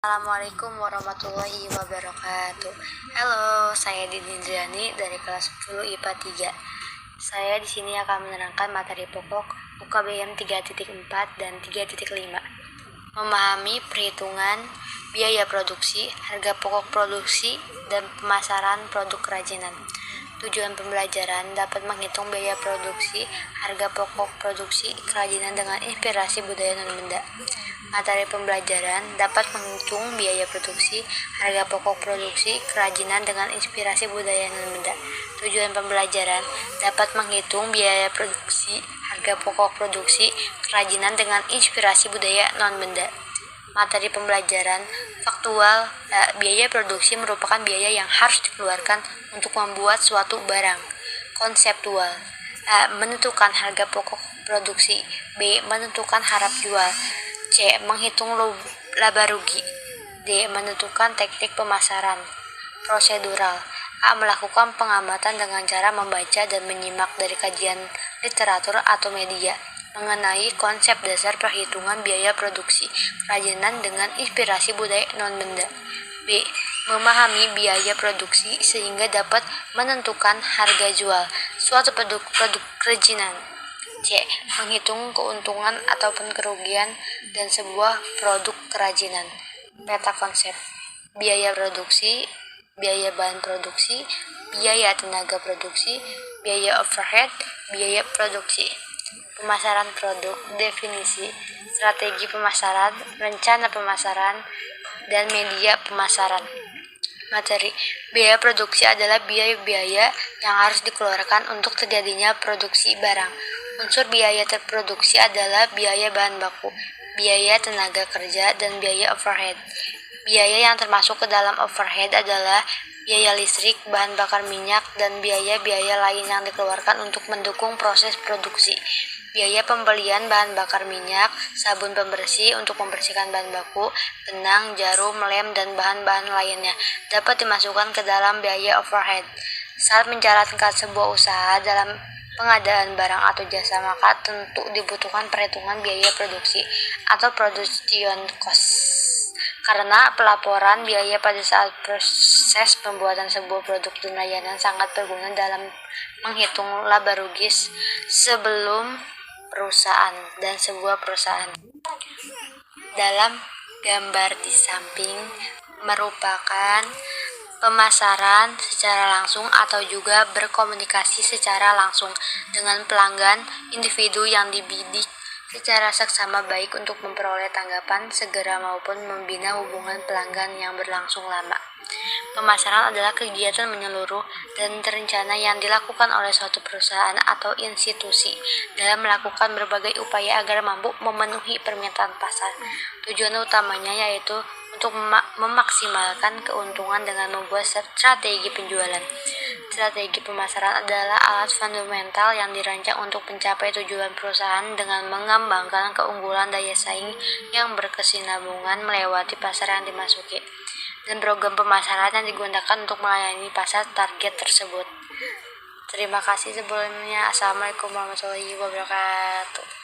Assalamualaikum warahmatullahi wabarakatuh. Halo, saya Dini Indriani dari kelas 10 IPA 3. Saya di sini akan menerangkan materi pokok UKBM 3.4 dan 3.5. Memahami perhitungan biaya produksi, harga pokok produksi, dan pemasaran produk kerajinan. Tujuan pembelajaran dapat menghitung biaya produksi, harga pokok produksi, kerajinan dengan inspirasi budaya non-benda. Materi pembelajaran dapat menghitung biaya produksi, harga pokok produksi, kerajinan dengan inspirasi budaya non-benda. Tujuan pembelajaran dapat menghitung biaya produksi, harga pokok produksi, kerajinan dengan inspirasi budaya non-benda. Materi pembelajaran faktual, biaya produksi merupakan biaya yang harus dikeluarkan untuk membuat suatu barang. Konseptual, menentukan harga pokok produksi. B. Menentukan harap jual. C. Menghitung laba rugi. D. Menentukan teknik pemasaran. Prosedural, A. Melakukan pengamatan dengan cara membaca dan menyimak dari kajian literatur atau media mengenai konsep dasar perhitungan biaya produksi kerajinan dengan inspirasi budaya non-benda. B. Memahami biaya produksi sehingga dapat menentukan harga jual suatu produk kerajinan. C. Menghitung keuntungan ataupun kerugian dan sebuah produk kerajinan. Peta konsep: biaya produksi, biaya bahan produksi, biaya tenaga produksi, biaya overhead, biaya produksi. Pemasaran produk, definisi, strategi pemasaran, rencana pemasaran, dan media pemasaran. Materi: biaya produksi adalah biaya-biaya yang harus dikeluarkan untuk terjadinya produksi barang. Unsur biaya terproduksi adalah biaya bahan baku, biaya tenaga kerja, dan biaya overhead. Biaya yang termasuk ke dalam overhead adalah biaya listrik, bahan bakar minyak, dan biaya-biaya lain yang dikeluarkan untuk mendukung proses produksi. Biaya pembelian bahan bakar minyak, sabun pembersih untuk membersihkan bahan baku, benang, jarum, lem, dan bahan-bahan lainnya dapat dimasukkan ke dalam biaya overhead. Saat menjalankan sebuah usaha dalam pengadaan barang atau jasa, maka tentu dibutuhkan perhitungan biaya produksi atau production cost. Karena pelaporan biaya pada saat proses pembuatan sebuah produk dan layanan sangat berguna dalam menghitung laba rugi sebelum perusahaan dan sebuah perusahaan. Dalam gambar di samping merupakan pemasaran secara langsung atau juga berkomunikasi secara langsung dengan pelanggan individu yang dibidik secara seksama baik untuk memperoleh tanggapan segera maupun membina hubungan pelanggan yang berlangsung lama. Pemasaran adalah kegiatan menyeluruh dan terencana yang dilakukan oleh suatu perusahaan atau institusi dalam melakukan berbagai upaya agar mampu memenuhi permintaan pasar. Tujuan utamanya yaitu untuk memaksimalkan keuntungan dengan membuat strategi penjualan. Strategi pemasaran adalah alat fundamental yang dirancang untuk mencapai tujuan perusahaan dengan mengembangkan keunggulan daya saing yang berkesinambungan melewati pasar yang dimasuki, dan program pemasaran yang digunakan untuk melayani pasar target tersebut. Terima kasih sebelumnya. Assalamualaikum warahmatullahi wabarakatuh.